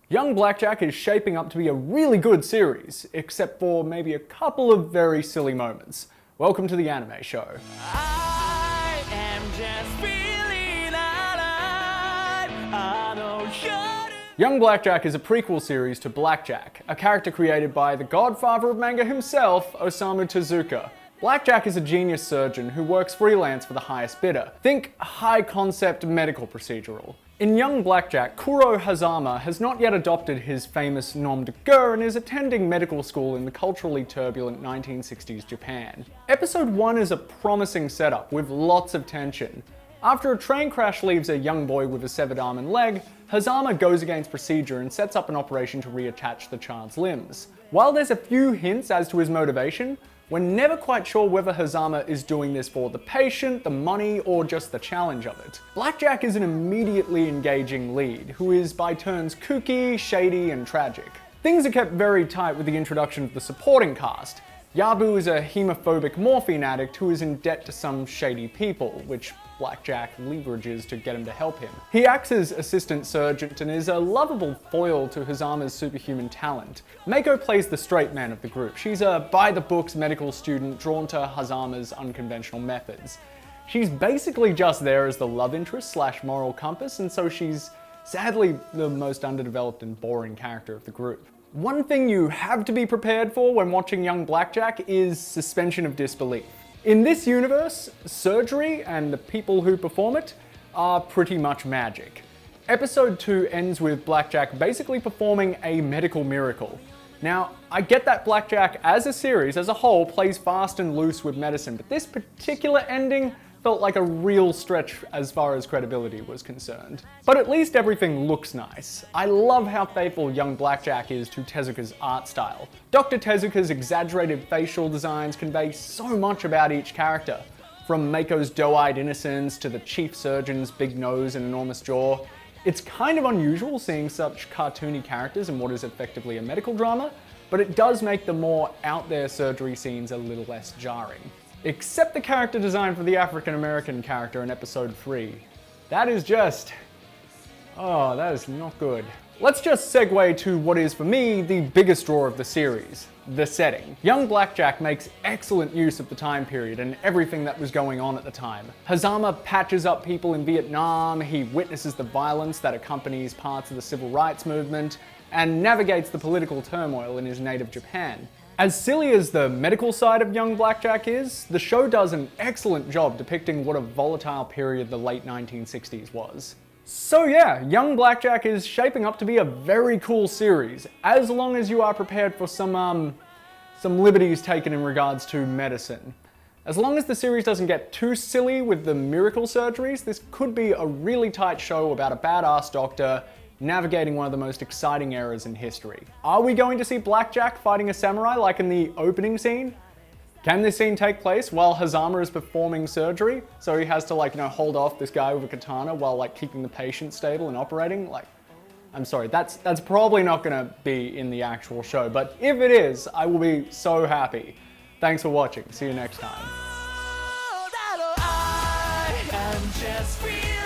Young Blackjack is shaping up to be a really good series, except for maybe a couple of very silly moments. Welcome to the Anime Show. I am just feeling alive. I don't shut it. Young Blackjack is a prequel series to Blackjack, a character created by the godfather of manga himself, Osamu Tezuka. Blackjack is a genius surgeon who works freelance for the highest bidder. Think high-concept medical procedural. In Young Blackjack, Kuro Hazama has not yet adopted his famous nom de guerre and is attending medical school in the culturally turbulent 1960s Japan. Episode 1 is a promising setup with lots of tension. After a train crash leaves a young boy with a severed arm and leg, Hazama goes against procedure and sets up an operation to reattach the child's limbs. While there's a few hints as to his motivation, we're never quite sure whether Hazama is doing this for the patient, the money, or just the challenge of it. Blackjack is an immediately engaging lead, who is by turns kooky, shady, and tragic. Things are kept very tight with the introduction of the supporting cast. Yabu is a hemophobic morphine addict who is in debt to some shady people, which Blackjack leverages to get him to help him. He acts as assistant surgeon and is a lovable foil to Hazama's superhuman talent. Mako plays the straight man of the group. She's a by-the-books medical student drawn to Hazama's unconventional methods. She's basically just there as the love interest slash moral compass, and so she's sadly the most underdeveloped and boring character of the group. One thing you have to be prepared for when watching Young Blackjack is suspension of disbelief. In this universe, surgery and the people who perform it are pretty much magic. Episode 2 ends with Blackjack basically performing a medical miracle. Now, I get that Blackjack as a series, as a whole, plays fast and loose with medicine, but this particular ending felt like a real stretch as far as credibility was concerned. But at least everything looks nice. I love how faithful Young Blackjack is to Tezuka's art style. Dr. Tezuka's exaggerated facial designs convey so much about each character, from Mako's doe-eyed innocence to the chief surgeon's big nose and enormous jaw. It's kind of unusual seeing such cartoony characters in what is effectively a medical drama, but it does make the more out-there surgery scenes a little less jarring. Except the character design for the African-American character in episode 3. That is just... oh, that is not good. Let's just segue to what is, for me, the biggest draw of the series, the setting. Young Blackjack makes excellent use of the time period and everything that was going on at the time. Hazama patches up people in Vietnam, he witnesses the violence that accompanies parts of the civil rights movement, and navigates the political turmoil in his native Japan. As silly as the medical side of Young Blackjack is, the show does an excellent job depicting what a volatile period the late 1960s was. So yeah, Young Blackjack is shaping up to be a very cool series, as long as you are prepared for some liberties taken in regards to medicine. As long as the series doesn't get too silly with the miracle surgeries, this could be a really tight show about a badass doctor navigating one of the most exciting eras in history. Are we going to see Blackjack fighting a samurai like in the opening scene? Can this scene take place while Hazama is performing surgery? So he has to hold off this guy with a katana while keeping the patient stable and operating? I'm sorry, that's probably not gonna be in the actual show, but if it is, I will be so happy. Thanks for watching, see you next time. Oh, that I am just feeling